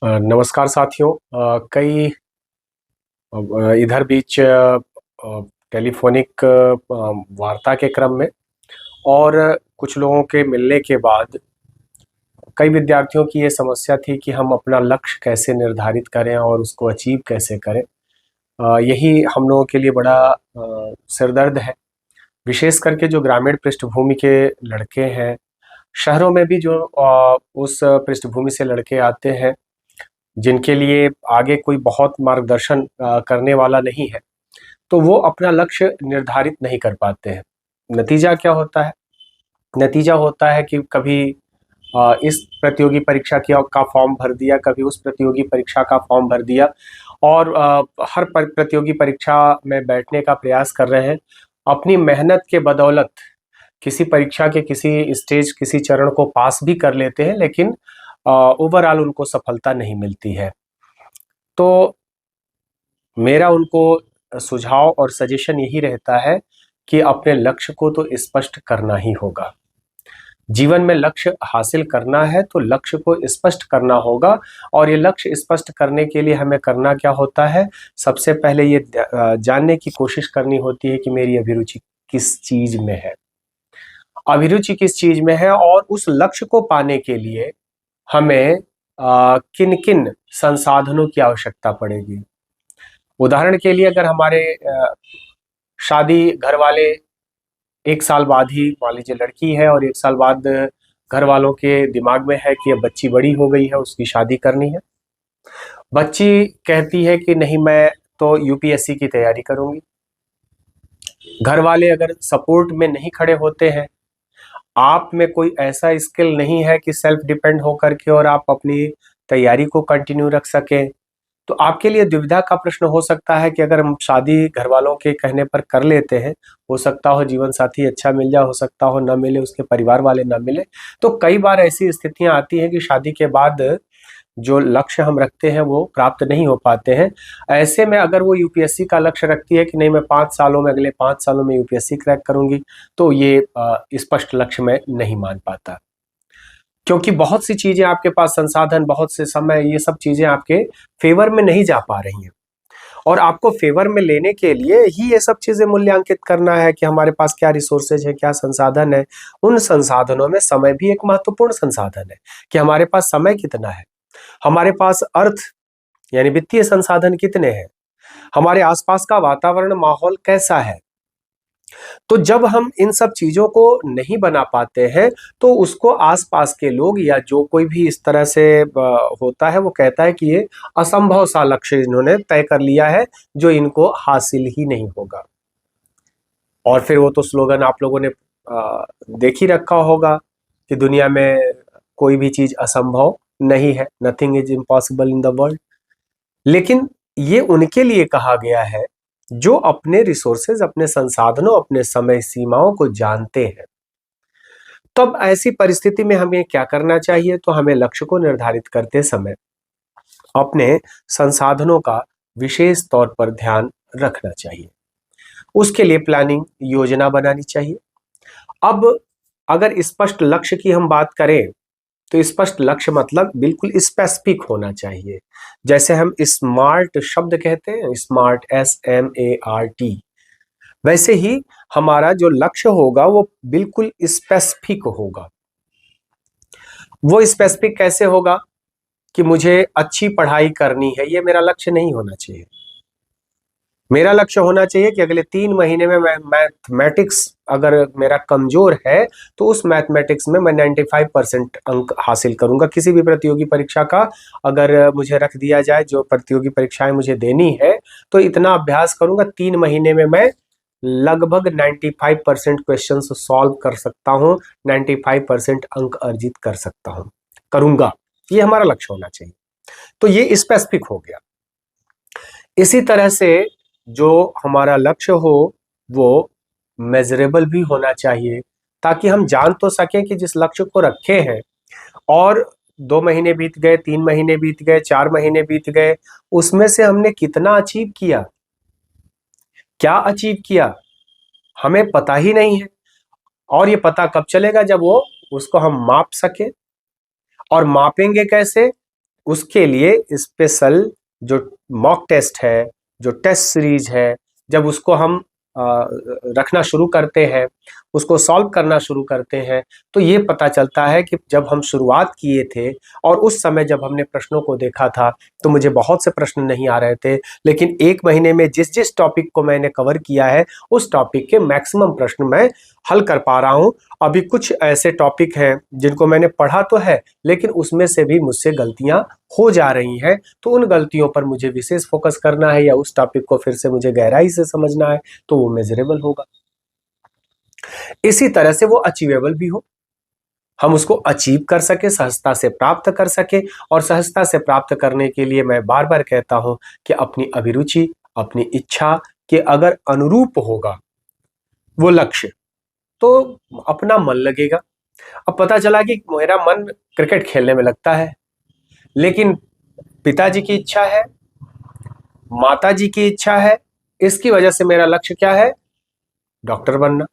नमस्कार साथियों। कई इधर बीच टेलीफोनिक वार्ता के क्रम में और कुछ लोगों के मिलने के बाद कई विद्यार्थियों की ये समस्या थी कि हम अपना लक्ष्य कैसे निर्धारित करें और उसको अचीव कैसे करें। यही हम लोगों के लिए बड़ा सिरदर्द है। विशेष करके जो ग्रामीण पृष्ठभूमि के लड़के हैं, शहरों में भी जो उस पृष्ठभूमि से लड़के आते हैं जिनके लिए आगे कोई बहुत मार्गदर्शन करने वाला नहीं है, तो वो अपना लक्ष्य निर्धारित नहीं कर पाते हैं। नतीजा क्या होता है? नतीजा होता है कि कभी इस प्रतियोगी परीक्षा की का फॉर्म भर दिया, कभी उस प्रतियोगी परीक्षा का फॉर्म भर दिया और हर प्रतियोगी परीक्षा में बैठने का प्रयास कर रहे हैं। अपनी मेहनत के बदौलत किसी परीक्षा के किसी स्टेज, किसी चरण को पास भी कर लेते हैं, लेकिन ओवरऑल उनको सफलता नहीं मिलती है। तो मेरा उनको सुझाव और सजेशन यही रहता है कि अपने लक्ष्य को तो स्पष्ट करना ही होगा। जीवन में लक्ष्य हासिल करना है तो लक्ष्य को स्पष्ट करना होगा, और ये लक्ष्य स्पष्ट करने के लिए हमें करना क्या होता है? सबसे पहले ये जानने की कोशिश करनी होती है कि मेरी अभिरुचि किस चीज में है, अभिरुचि किस चीज में है, और उस लक्ष्य को पाने के लिए हमें किन किन संसाधनों की आवश्यकता पड़ेगी। उदाहरण के लिए, अगर हमारे शादी घर वाले एक साल बाद ही, मान लीजिए लड़की है और एक साल बाद घर वालों के दिमाग में है कि अब बच्ची बड़ी हो गई है, उसकी शादी करनी है। बच्ची कहती है कि नहीं, मैं तो यूपीएससी की तैयारी करूंगी। घर वाले अगर सपोर्ट में नहीं खड़े होते हैं, आप में कोई ऐसा स्किल नहीं है कि सेल्फ डिपेंड होकर के और आप अपनी तैयारी को कंटिन्यू रख सकें, तो आपके लिए दुविधा का प्रश्न हो सकता है कि अगर हम शादी घर वालों के कहने पर कर लेते हैं, हो सकता हो जीवन साथी अच्छा मिल जाए, हो सकता हो ना मिले, उसके परिवार वाले ना मिले। तो कई बार ऐसी स्थितियां आती हैं कि शादी के बाद जो लक्ष्य हम रखते हैं वो प्राप्त नहीं हो पाते हैं। ऐसे में अगर वो यूपीएससी का लक्ष्य रखती है कि नहीं, मैं 5 सालों में, अगले 5 सालों में यूपीएससी क्रैक करूंगी, तो ये स्पष्ट लक्ष्य मैं नहीं मान पाता, क्योंकि बहुत सी चीजें आपके पास, संसाधन, बहुत से समय, ये सब चीजें आपके फेवर में नहीं जा पा रही हैं। और आपको फेवर में लेने के लिए ही ये सब चीजें मूल्यांकित करना है कि हमारे पास क्या रिसोर्सेज है, क्या संसाधन है। उन संसाधनों में समय भी एक महत्वपूर्ण संसाधन है कि हमारे पास समय कितना है, हमारे पास अर्थ यानी वित्तीय संसाधन कितने हैं, हमारे आसपास का वातावरण, माहौल कैसा है। तो जब हम इन सब चीजों को नहीं बना पाते हैं, तो उसको आसपास के लोग या जो कोई भी इस तरह से होता है, वो कहता है कि ये असंभव सा लक्ष्य इन्होंने तय कर लिया है जो इनको हासिल ही नहीं होगा। और फिर वो तो स्लोगन आप लोगों ने देख ही रखा होगा कि दुनिया में कोई भी चीज असंभव नहीं है, nothing is impossible in the world. लेकिन ये उनके लिए कहा गया है जो अपने रिसोर्सेज, अपने संसाधनों, अपने समय सीमाओं को जानते हैं। तब ऐसी परिस्थिति में हमें क्या करना चाहिए? तो हमें लक्ष्य को निर्धारित करते समय अपने संसाधनों का विशेष तौर पर ध्यान रखना चाहिए। उसके लिए प्लानिंग, योजना बनानी चाहिए। अब अगर स्पष्ट लक्ष्य की हम बात करें, तो स्पष्ट लक्ष्य मतलब बिल्कुल स्पेसिफिक होना चाहिए। जैसे हम स्मार्ट शब्द कहते हैं, स्मार्ट, SMART, वैसे ही हमारा जो लक्ष्य होगा वो बिल्कुल स्पेसिफिक होगा। वो स्पेसिफिक कैसे होगा? कि मुझे अच्छी पढ़ाई करनी है, ये मेरा लक्ष्य नहीं होना चाहिए। मेरा लक्ष्य होना चाहिए कि अगले 3 महीने में मैं मैथमेटिक्स, अगर मेरा कमजोर है तो उस मैथमेटिक्स में मैं 95% अंक हासिल करूंगा। किसी भी प्रतियोगी परीक्षा का अगर मुझे रख दिया जाए, जो प्रतियोगी परीक्षाएं मुझे देनी है, तो इतना अभ्यास करूंगा, 3 महीने में मैं लगभग 95% क्वेश्चन सॉल्व कर सकता हूँ, 95% अंक अर्जित कर सकता हूँ, करूंगा। ये हमारा लक्ष्य होना चाहिए। तो ये स्पेसिफिक हो गया। इसी तरह से जो हमारा लक्ष्य हो वो मेजरेबल भी होना चाहिए, ताकि हम जान तो सकें कि जिस लक्ष्य को रखे हैं, और 2 महीने बीत गए, 3 महीने बीत गए, 4 महीने बीत गए, उसमें से हमने कितना अचीव किया, क्या अचीव किया, हमें पता ही नहीं है। और ये पता कब चलेगा? जब वो उसको हम माप सके। और मापेंगे कैसे? उसके लिए स्पेशल जो मॉक टेस्ट है, जो टेस्ट सीरीज है, जब उसको हम रखना शुरू करते हैं, उसको सॉल्व करना शुरू करते हैं, तो ये पता चलता है कि जब हम शुरुआत किए थे और उस समय जब हमने प्रश्नों को देखा था तो मुझे बहुत से प्रश्न नहीं आ रहे थे, लेकिन एक महीने में जिस जिस टॉपिक को मैंने कवर किया है उस टॉपिक के मैक्सिमम प्रश्न मैं हल कर पा रहा हूँ। अभी कुछ ऐसे टॉपिक हैं जिनको मैंने पढ़ा तो है, लेकिन उसमें से भी मुझसे गलतियां हो जा रही हैं, तो उन गलतियों पर मुझे विशेष फोकस करना है या उस टॉपिक को फिर से मुझे गहराई से समझना है, तो वो मेजरेबल होगा। इसी तरह से वो अचीवेबल भी हो, हम उसको अचीव कर सके, सहजता से प्राप्त कर सके। और सहजता से प्राप्त करने के लिए मैं बार बार कहता हूं कि अपनी अभिरुचि, अपनी इच्छा के अगर अनुरूप होगा वो लक्ष्य, तो अपना मन लगेगा। अब पता चला कि मेरा मन क्रिकेट खेलने में लगता है, लेकिन पिताजी की इच्छा है, माताजी की इच्छा है, इसकी वजह से मेरा लक्ष्य क्या है? डॉक्टर बनना।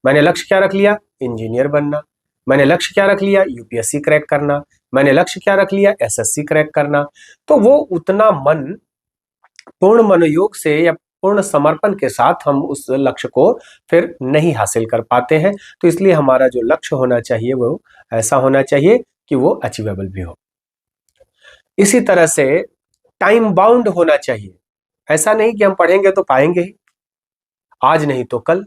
मैंने लक्ष्य क्या रख लिया? इंजीनियर बनना। मैंने लक्ष्य क्या रख लिया? यूपीएससी क्रैक करना। मैंने लक्ष्य क्या रख लिया? एसएससी क्रैक करना। तो वो उतना मन पूर्ण मनोयोग से या पूर्ण समर्पण के साथ हम उस लक्ष्य को फिर नहीं हासिल कर पाते हैं। तो इसलिए हमारा जो लक्ष्य होना चाहिए वो ऐसा होना चाहिए कि वो अचीवेबल भी हो। इसी तरह से टाइम बाउंड होना चाहिए। ऐसा नहीं कि हम पढ़ेंगे तो पाएंगे ही, आज नहीं तो कल।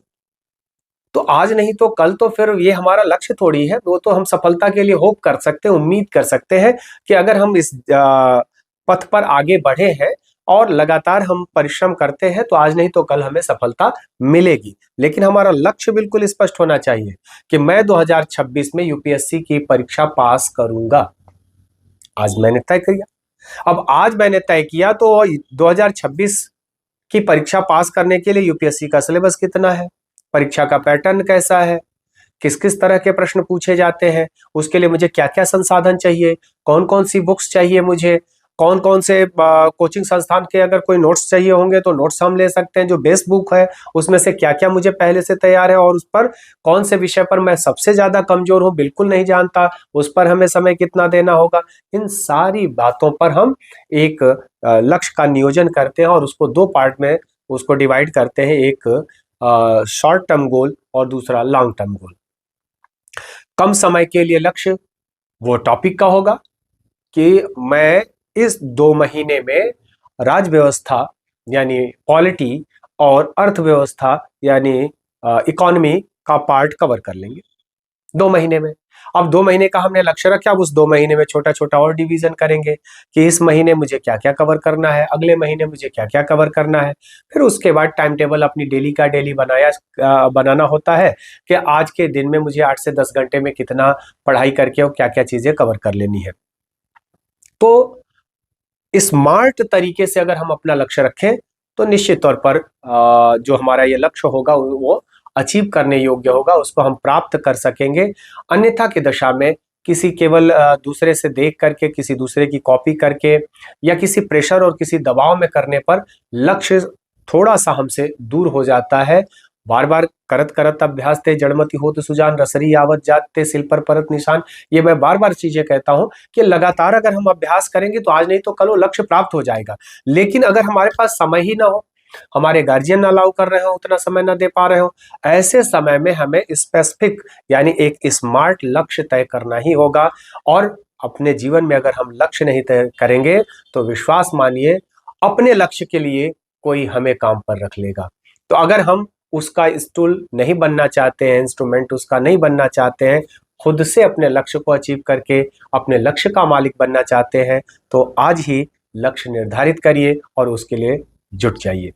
तो आज नहीं तो कल, तो फिर ये हमारा लक्ष्य थोड़ी है। वो तो हम सफलता के लिए होप कर सकते हैं, उम्मीद कर सकते हैं कि अगर हम इस पथ पर आगे बढ़े हैं और लगातार हम परिश्रम करते हैं तो आज नहीं तो कल हमें सफलता मिलेगी। लेकिन हमारा लक्ष्य बिल्कुल स्पष्ट होना चाहिए कि मैं 2026 में यूपीएससी की परीक्षा पास करूंगा। आज मैंने तय किया। अब आज मैंने तय किया तो 2026 की परीक्षा पास करने के लिए यूपीएससी का सिलेबस कितना है, परीक्षा का पैटर्न कैसा है, किस किस तरह के प्रश्न पूछे जाते हैं, उसके लिए मुझे क्या क्या संसाधन चाहिए, कौन कौन सी बुक्स चाहिए मुझे, कौन कौन से कोचिंग संस्थान के अगर कोई नोट्स चाहिए होंगे तो नोट्स हम ले सकते हैं, जो बेस बुक है उसमें से क्या क्या मुझे पहले से तैयार है, और उस पर कौन से विषय पर मैं सबसे ज्यादा कमजोर हूं, बिल्कुल नहीं जानता, उस पर हमें समय कितना देना होगा। इन सारी बातों पर हम एक लक्ष्य का नियोजन करते हैं और उसको दो पार्ट में उसको डिवाइड करते हैं, एक शॉर्ट टर्म गोल और दूसरा लॉन्ग टर्म गोल। कम समय के लिए लक्ष्य वो टॉपिक का होगा कि मैं इस 2 महीने में राज व्यवस्था यानी पॉलिटी और अर्थव्यवस्था यानी इकोनॉमी का पार्ट कवर कर लेंगे 2 महीने में। अब 2 महीने का हमने लक्ष्य रखा, अब उस 2 महीने में छोटा छोटा और डिवीजन करेंगे कि इस महीने मुझे क्या क्या कवर करना है, अगले महीने मुझे क्या क्या कवर करना है। फिर उसके बाद टाइम टेबल अपनी डेली का डेली बनाना होता है कि आज के दिन में मुझे 8 से 10 घंटे में कितना पढ़ाई करके और क्या क्या चीजें कवर कर लेनी है। तो स्मार्ट तरीके से अगर हम अपना लक्ष्य रखें तो निश्चित तौर पर जो हमारा ये लक्ष्य होगा वो अचीव करने योग्य होगा, उसको हम प्राप्त कर सकेंगे। अन्यथा की दशा में किसी केवल दूसरे से देख करके, किसी दूसरे की कॉपी करके या किसी प्रेशर और किसी दबाव में करने पर लक्ष्य थोड़ा सा हमसे दूर हो जाता है। बार बार करत करत अभ्यास ते जड़मति होत सुजान, रसरी आवत जात ते सिल पर परत निशान। ये मैं बार बार चीजें कहता हूं कि लगातार अगर हम अभ्यास करेंगे तो आज नहीं तो कल वो लक्ष्य प्राप्त हो जाएगा। लेकिन अगर हमारे पास समय ही ना हो, हमारे गार्जियन ना अलाउ कर रहे हो, उतना समय ना दे पा रहे हो, ऐसे समय में हमें स्पेसिफिक यानी एक स्मार्ट लक्ष्य तय करना ही होगा। और अपने जीवन में अगर हम लक्ष्य नहीं तय करेंगे तो विश्वास मानिए अपने लक्ष्य के लिए कोई हमें काम पर रख लेगा। तो अगर हम उसका स्टूल नहीं बनना चाहते हैं, इंस्ट्रूमेंट उसका नहीं बनना चाहते हैं, खुद से अपने लक्ष्य को अचीव करके अपने लक्ष्य का मालिक बनना चाहते हैं, तो आज ही लक्ष्य निर्धारित करिए और उसके लिए जुट जाइए।